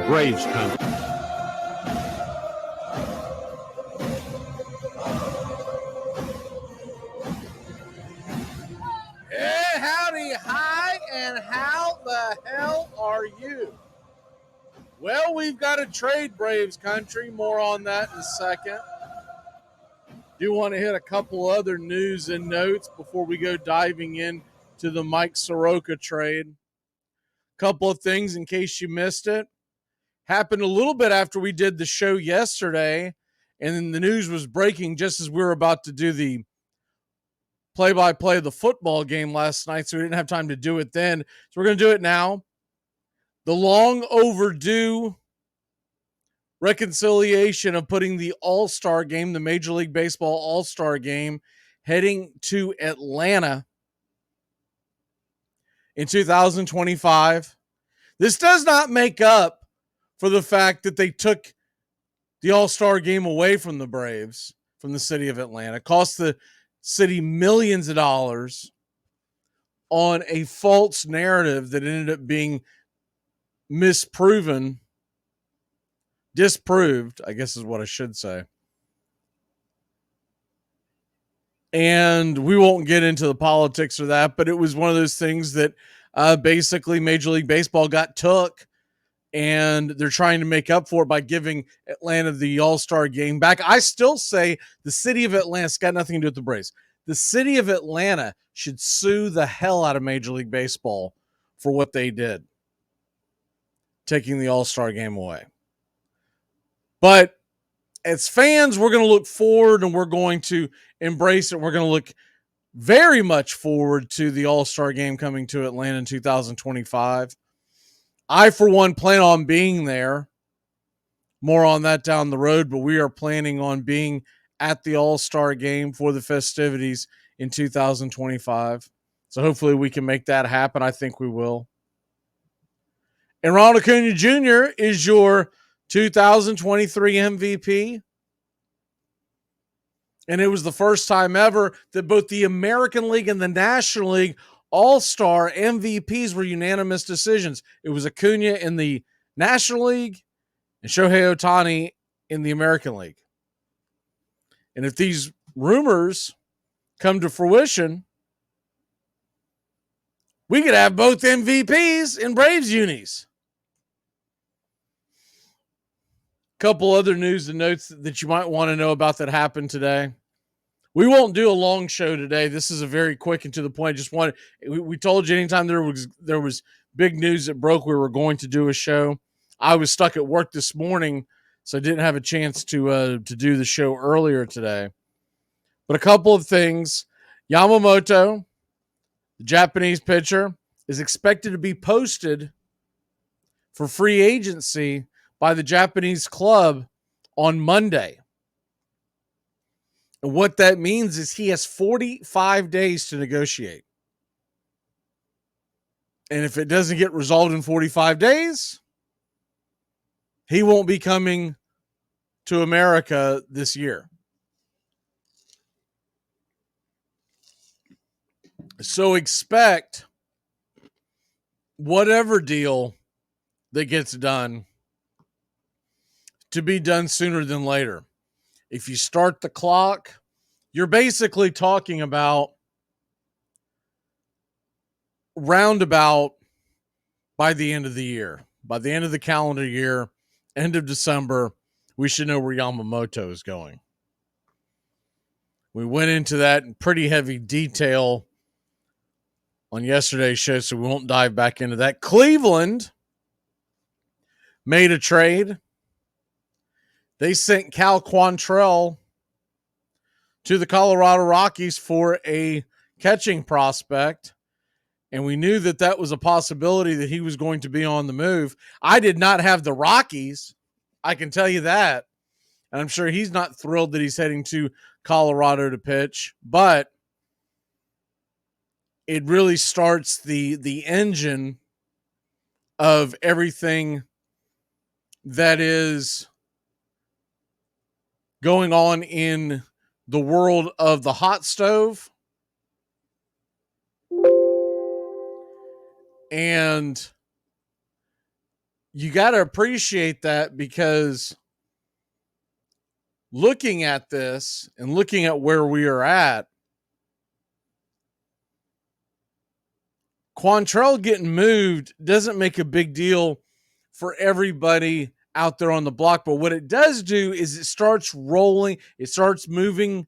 Braves country. Hey, howdy, hi, and how the hell are you? Well, we've got a trade, Braves country. More on that in a second. Do want to hit a couple other news and notes before we go diving in to the Mike Soroka trade. Couple of things in case you missed it. Happened a little bit after we did the show yesterday, and then the news was breaking just as we were about to do the play-by-play of the football game last night, so we didn't have time to do it then. So we're going to do it now. The long overdue reconciliation of putting the All-Star game, the Major League Baseball All-Star game, heading to Atlanta in 2025. This does not make up for the fact that they took the All-Star game away from the Braves, from the city of Atlanta. It cost the city millions of dollars on a false narrative that ended up being disproved, I guess is what I should say. And we won't get into the politics of that, but it was one of those things that basically Major League Baseball got took, and they're trying to make up for it by giving Atlanta the All-Star game back. I still say the city of Atlanta's got nothing to do with the Braves. The city of Atlanta should sue the hell out of Major League Baseball for what they did, taking the All-Star game away. But as fans, we're going to look forward and we're going to embrace it. We're going to look very much forward to the All-Star game coming to Atlanta in 2025. I, for one, plan on being there. More on that down the road, but we are planning on being at the All-Star game for the festivities in 2025. So hopefully we can make that happen. I think we will. And Ronald Acuna Jr. is your 2023 MVP. And it was the first time ever that both the American League and the National League All-Star MVPs were unanimous decisions. It was Acuna in the National League and Shohei Ohtani in the American League. And if these rumors come to fruition, we could have both MVPs in Braves unis. Couple other news and notes that you might want to know about that happened today. We won't do a long show today. This is a very quick and to the point. We told you anytime there was big news that broke, we were going to do a show. I was stuck at work this morning, so I didn't have a chance to do the show earlier today. But a couple of things. Yamamoto, the Japanese pitcher, is expected to be posted for free agency by the Japanese club on Monday. And what that means is he has 45 days to negotiate. And if it doesn't get resolved in 45 days, he won't be coming to America this year. So expect whatever deal that gets done to be done sooner than later. If you start the clock, you're basically talking about roundabout by the end of the year. By the end of the calendar year, end of December, we should know where Yamamoto is going. We went into that in pretty heavy detail on yesterday's show, so we won't dive back into that. Cleveland made a trade. They sent Cal Quantrill to the Colorado Rockies for a catching prospect, and we knew that that was a possibility that he was going to be on the move. I did not have the Rockies, I can tell you that, and I'm sure he's not thrilled that he's heading to Colorado to pitch, but it really starts the engine of everything that is going on in the world of the hot stove and you got to appreciate that, because looking at this and looking at where we are at, Quantrell getting moved doesn't make a big deal for everybody out there on the block. But what it does do is it starts rolling, it starts moving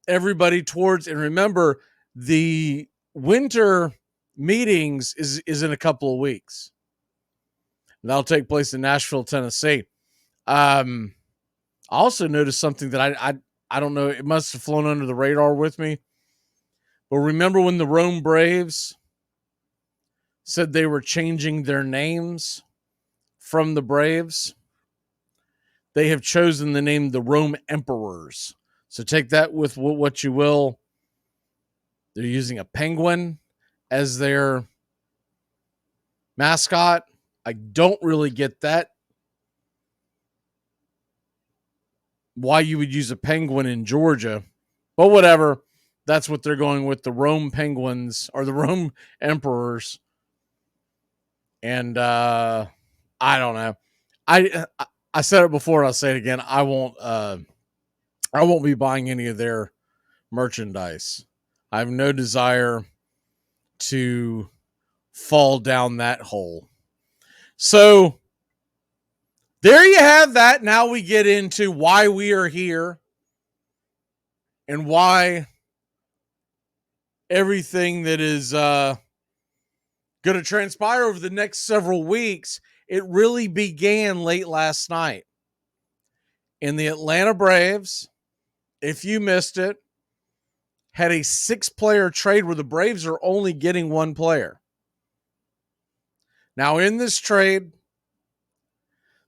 everybody towards, and remember, the winter meetings is in a couple of weeks. That'll take place in Nashville, Tennessee. I also noticed something that I don't know, it must have flown under the radar with me. But remember when the Rome Braves said they were changing their names from the Braves? They have chosen the name the Rome Emperors. So take that with what you will. They're using a penguin as their mascot. I don't really get that. Why you would use a penguin in Georgia. But whatever. That's what they're going with, the Rome Penguins, or the Rome Emperors. And I don't know. I said it before, I'll say it again. I won't be buying any of their merchandise. I have no desire to fall down that hole. So there you have that. Now we get into why we are here and why everything that is going to transpire over the next several weeks. It really began late last night. In the Atlanta Braves, if you missed it, had a 6-player trade where the Braves are only getting 1 player. Now, in this trade,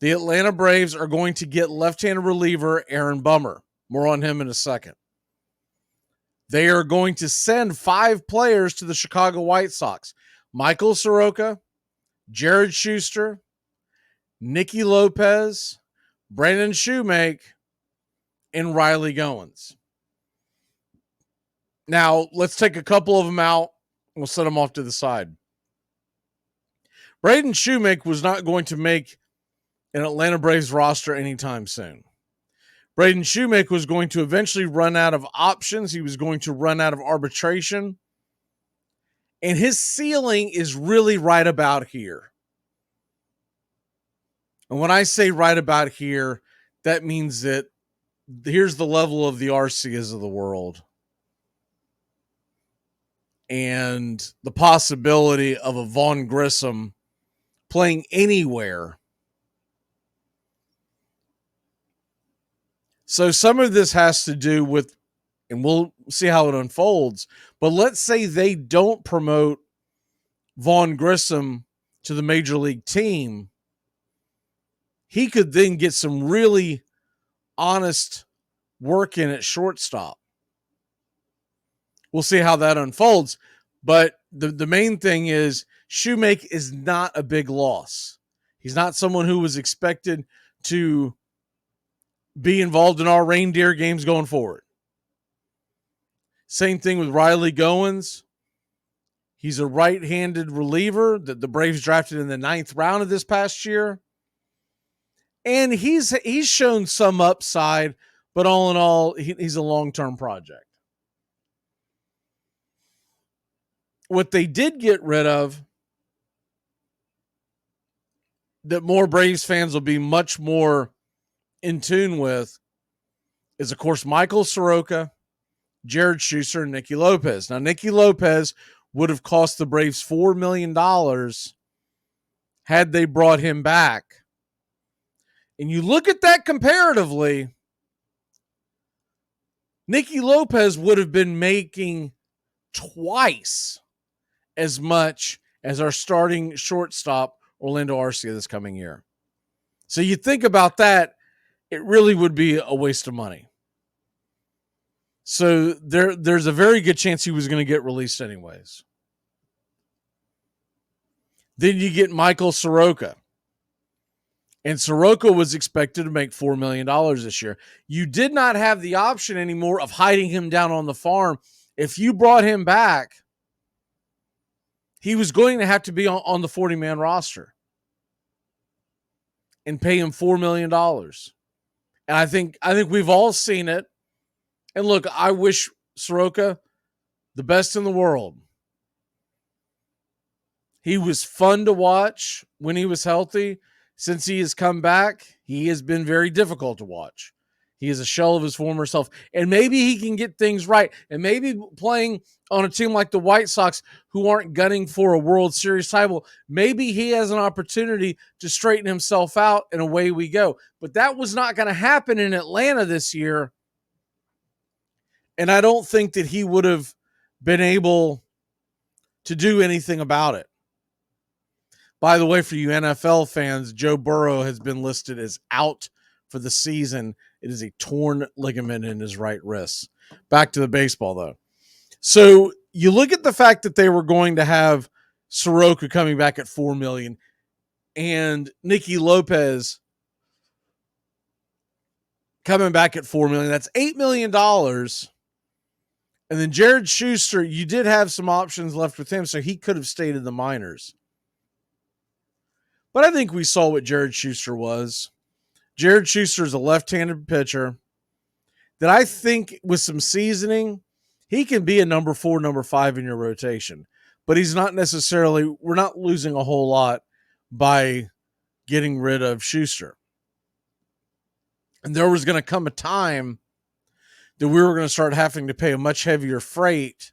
the Atlanta Braves are going to get left-handed reliever Aaron Bummer. More on him in a second. They are going to send 5 players to the Chicago White Sox. Michael Soroka, Jared Schuster, Nicky Lopez, Brandon Shoemake, and Riley Goins. Now, let's take a couple of them out. We'll set them off to the side. Braden Shoemake was not going to make an Atlanta Braves roster anytime soon. Braden Shoemake was going to eventually run out of options. He was going to run out of arbitration. And his ceiling is really right about here. And when I say right about here, that means that here's the level of the Arcias of the world. And the possibility of a Vaughn Grissom playing anywhere. So some of this has to do with, and we'll see how it unfolds, but let's say they don't promote Vaughn Grissom to the major league team. He could then get some really honest work in at shortstop. We'll see how that unfolds. But the main thing is Shoemake is not a big loss. He's not someone who was expected to be involved in our reindeer games going forward. Same thing with Riley Goins. He's a right-handed reliever that the Braves drafted in the 9th round of this past year. And he's shown some upside, but all in all, he's a long-term project. What they did get rid of, that more Braves fans will be much more in tune with, is, of course, Michael Soroka, Jared Schuster, and Nicky Lopez. Now, Nicky Lopez would have cost the Braves $4 million had they brought him back. And you look at that comparatively, Nicky Lopez would have been making twice as much as our starting shortstop, Orlando Arcia, this coming year. So you think about that, it really would be a waste of money. So there's a very good chance he was going to get released anyways. Then you get Michael Soroka. And Soroka was expected to make $4 million this year. You did not have the option anymore of hiding him down on the farm. If you brought him back, he was going to have to be on the 40-man roster. and pay him $4 million. And I think we've all seen it. And look, I wish Soroka the best in the world. He was fun to watch when he was healthy. Since he has come back, he has been very difficult to watch. He is a shell of his former self. And maybe he can get things right. And maybe playing on a team like the White Sox, who aren't gunning for a World Series title, maybe he has an opportunity to straighten himself out, and away we go. But that was not going to happen in Atlanta this year. And I don't think that he would have been able to do anything about it. By the way, for you NFL fans, Joe Burrow has been listed as out for the season. It is a torn ligament in his right wrist. Back to the baseball, though. So you look at the fact that they were going to have Soroka coming back at $4 million and Nicky Lopez coming back at $4 million. That's $8 million. And then Jared Schuster, you did have some options left with him, so he could have stayed in the minors. But I think we saw what Jared Schuster was. Jared Schuster is a left-handed pitcher that I think with some seasoning, he can be a number 4, number 5 in your rotation. But he's not necessarily, we're not losing a whole lot by getting rid of Schuster. And there was going to come a time that we were going to start having to pay a much heavier freight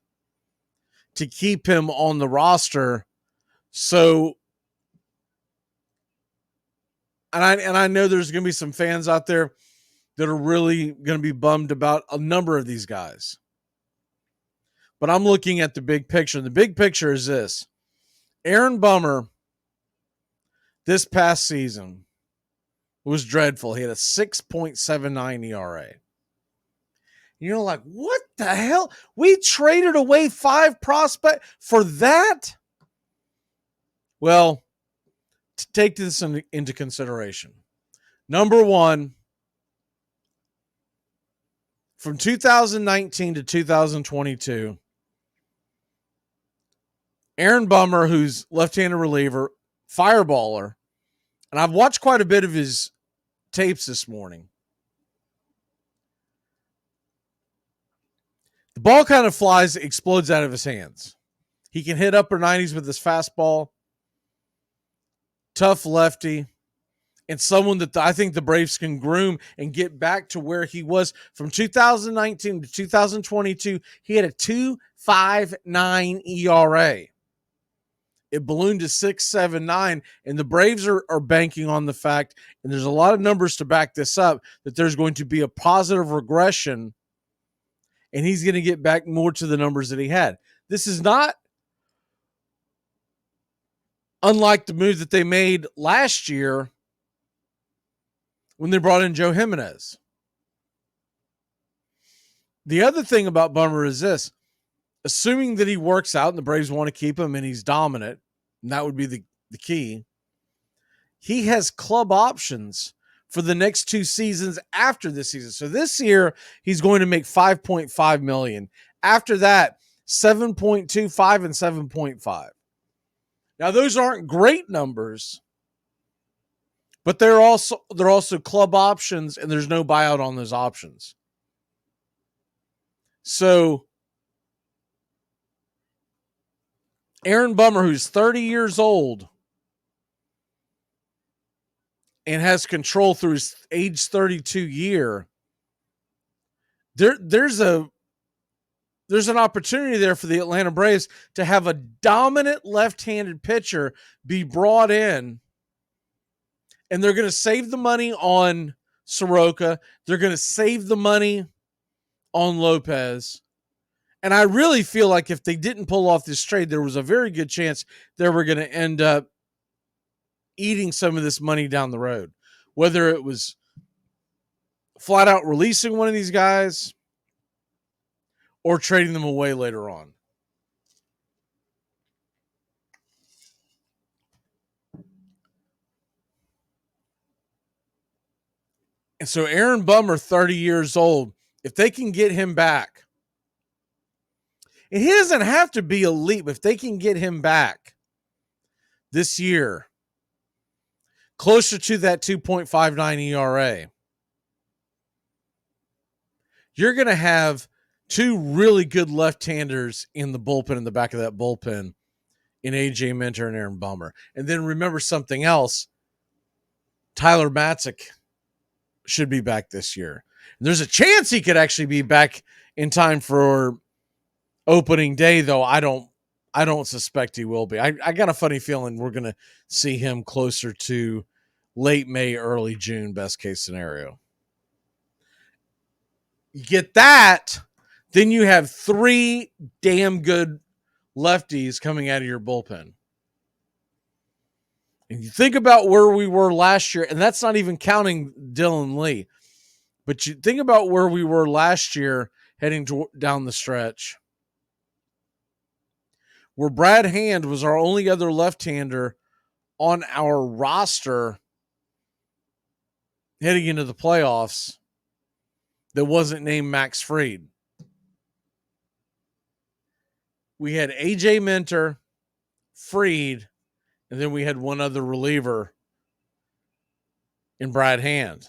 to keep him on the roster. So, and I know there's going to be some fans out there that are really going to be bummed about a number of these guys. But I'm looking at the big picture. And the big picture is this. Aaron Bummer, this past season, was dreadful. He had a 6.79 ERA. You're like, what the hell? We traded away 5 prospects for that? Well, take this into consideration. Number one, from 2019 to 2022, Aaron Bummer, who's left-handed reliever, fireballer, and I've watched quite a bit of his tapes this morning. The ball kind of flies, explodes out of his hands. He can hit upper 90s with his fastball. Tough lefty. And someone that I think the Braves can groom and get back to where he was from 2019 to 2022. He had a 2.59 ERA. It ballooned to 6.79, and the Braves are banking on the fact, and there's a lot of numbers to back this up, that there's going to be a positive regression, and he's going to get back more to the numbers that he had. This is not unlike the move that they made last year when they brought in Joe Jimenez. The other thing about Bummer is this. Assuming that he works out and the Braves want to keep him and he's dominant, and that would be the key, he has club options for the next 2 seasons after this season. So this year, he's going to make $5.5 million. After that, 7.25 and 7.5. Now, those aren't great numbers, but they're also club options, and there's no buyout on those options. So Aaron Bummer, who's 30 years old and has control through his age 32 year, there's an opportunity there for the Atlanta Braves to have a dominant left-handed pitcher be brought in, and they're going to save the money on Soroka. They're going to save the money on Lopez. And I really feel like if they didn't pull off this trade, there was a very good chance they were going to end up eating some of this money down the road. Whether it was flat out releasing one of these guys or trading them away later on. And so Aaron Bummer, 30 years old, if they can get him back, and he doesn't have to be elite, but if they can get him back this year, closer to that 2.59 ERA. You're going to have two really good left-handers in the bullpen, in the back of that bullpen, in AJ Minter and Aaron Bummer. And then remember something else. Tyler Matzik should be back this year. And there's a chance he could actually be back in time for opening day, though I don't suspect he will be. I got a funny feeling we're going to see him closer to late May, early June, best case scenario. You get that, then you have three damn good lefties coming out of your bullpen. And you think about where we were last year, and that's not even counting Dylan Lee, but you think about where we were last year heading down the stretch, where Brad Hand was our only other left-hander on our roster heading into the playoffs that wasn't named Max Fried. We had AJ Minter, Fried, and then we had one other reliever in Brad Hand.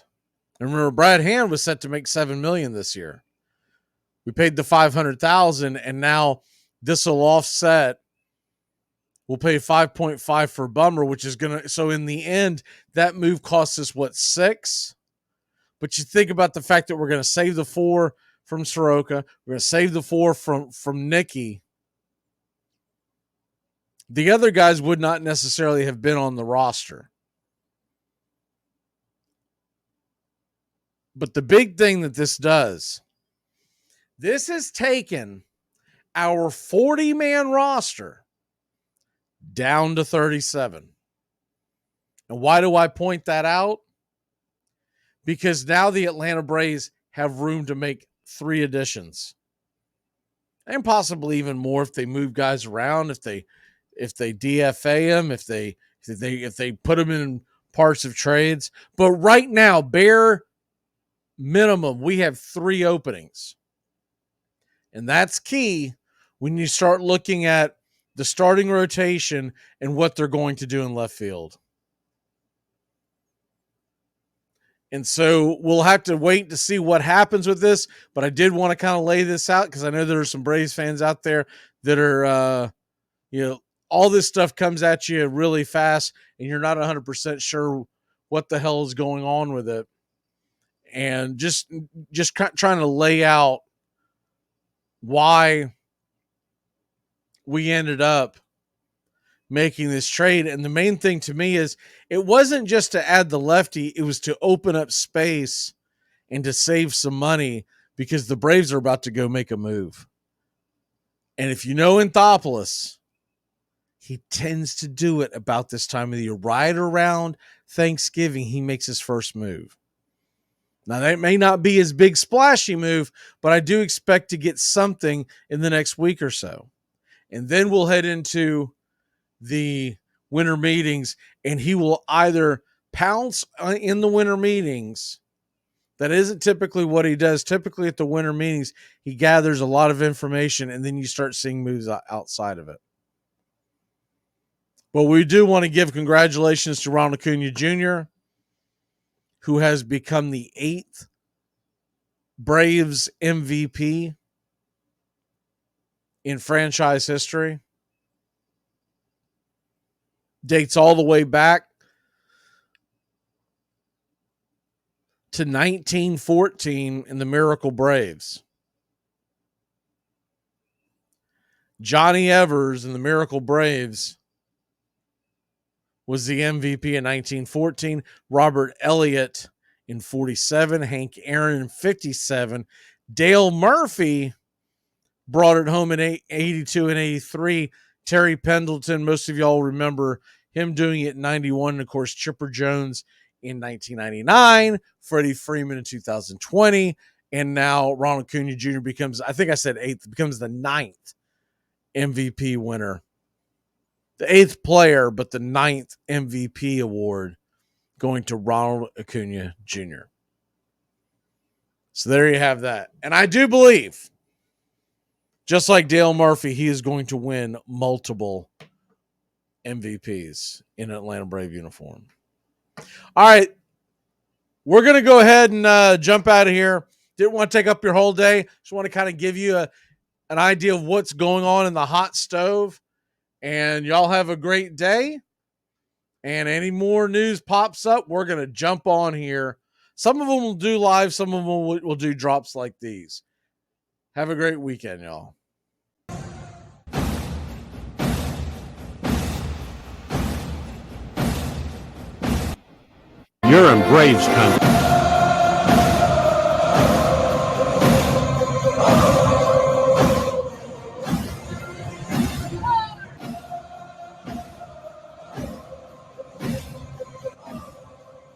And remember, Brad Hand was set to make $7 million this year. We paid the $500,000, and now this will offset. We'll pay 5.5 for Bummer, which is gonna. So in the end, that move costs us what, $6? But you think about the fact that we're going to save the $4 from Soroka, we're going to save the $4 from Nicky. The other guys would not necessarily have been on the roster. But the big thing that this does, this has taken our 40-man roster down to 37. And why do I point that out? Because now the Atlanta Braves have room to make 3 additions. And possibly even more if they move guys around, if they DFA them, if they put them in parts of trades. But right now, bare minimum, we have 3 openings. And that's key when you start looking at the starting rotation and what they're going to do in left field. And so we'll have to wait to see what happens with this. But I did want to kind of lay this out because I know there are some Braves fans out there that are, all this stuff comes at you really fast and you're not 100% sure what the hell is going on with it. And just trying to lay out why we ended up making this trade. And the main thing to me is it wasn't just to add the lefty, it was to open up space and to save some money because the Braves are about to go make a move. And if you know Anthopoulos, he tends to do it about this time of the year. Right around Thanksgiving, he makes his first move. Now, that may not be his big splashy move, but I do expect to get something in the next week or so. And then we'll head into the winter meetings, and he will either pounce in the winter meetings. That isn't typically what he does. Typically at the winter meetings, he gathers a lot of information, and then you start seeing moves outside of it. But we do want to give congratulations to Ronald Acuna Jr., who has become the 8th Braves MVP in franchise history. Dates all the way back to 1914 in the Miracle Braves. Johnny Evers in the Miracle Braves was the MVP in 1914. Robert Elliott in 47. Hank Aaron in 57. Dale Murphy brought it home in 82 and 83. Terry Pendleton, most of y'all remember him doing it in 91. And of course, Chipper Jones in 1999. Freddie Freeman in 2020. And now Ronald Acuna Jr. becomes, I think I said 8th, becomes the 9th MVP winner. The 8th player, but the 9th MVP award going to Ronald Acuna Jr. So there you have that. And I do believe, just like Dale Murphy, he is going to win multiple MVPs in an Atlanta Brave uniform. All right. We're going to go ahead and jump out of here. Didn't want to take up your whole day. Just want to kind of give you an idea of what's going on in the hot stove. And y'all have a great day. And any more news pops up, we're going to jump on here. Some of them will do live. Some of them will do drops like these. Have a great weekend, y'all. You're in Braves country.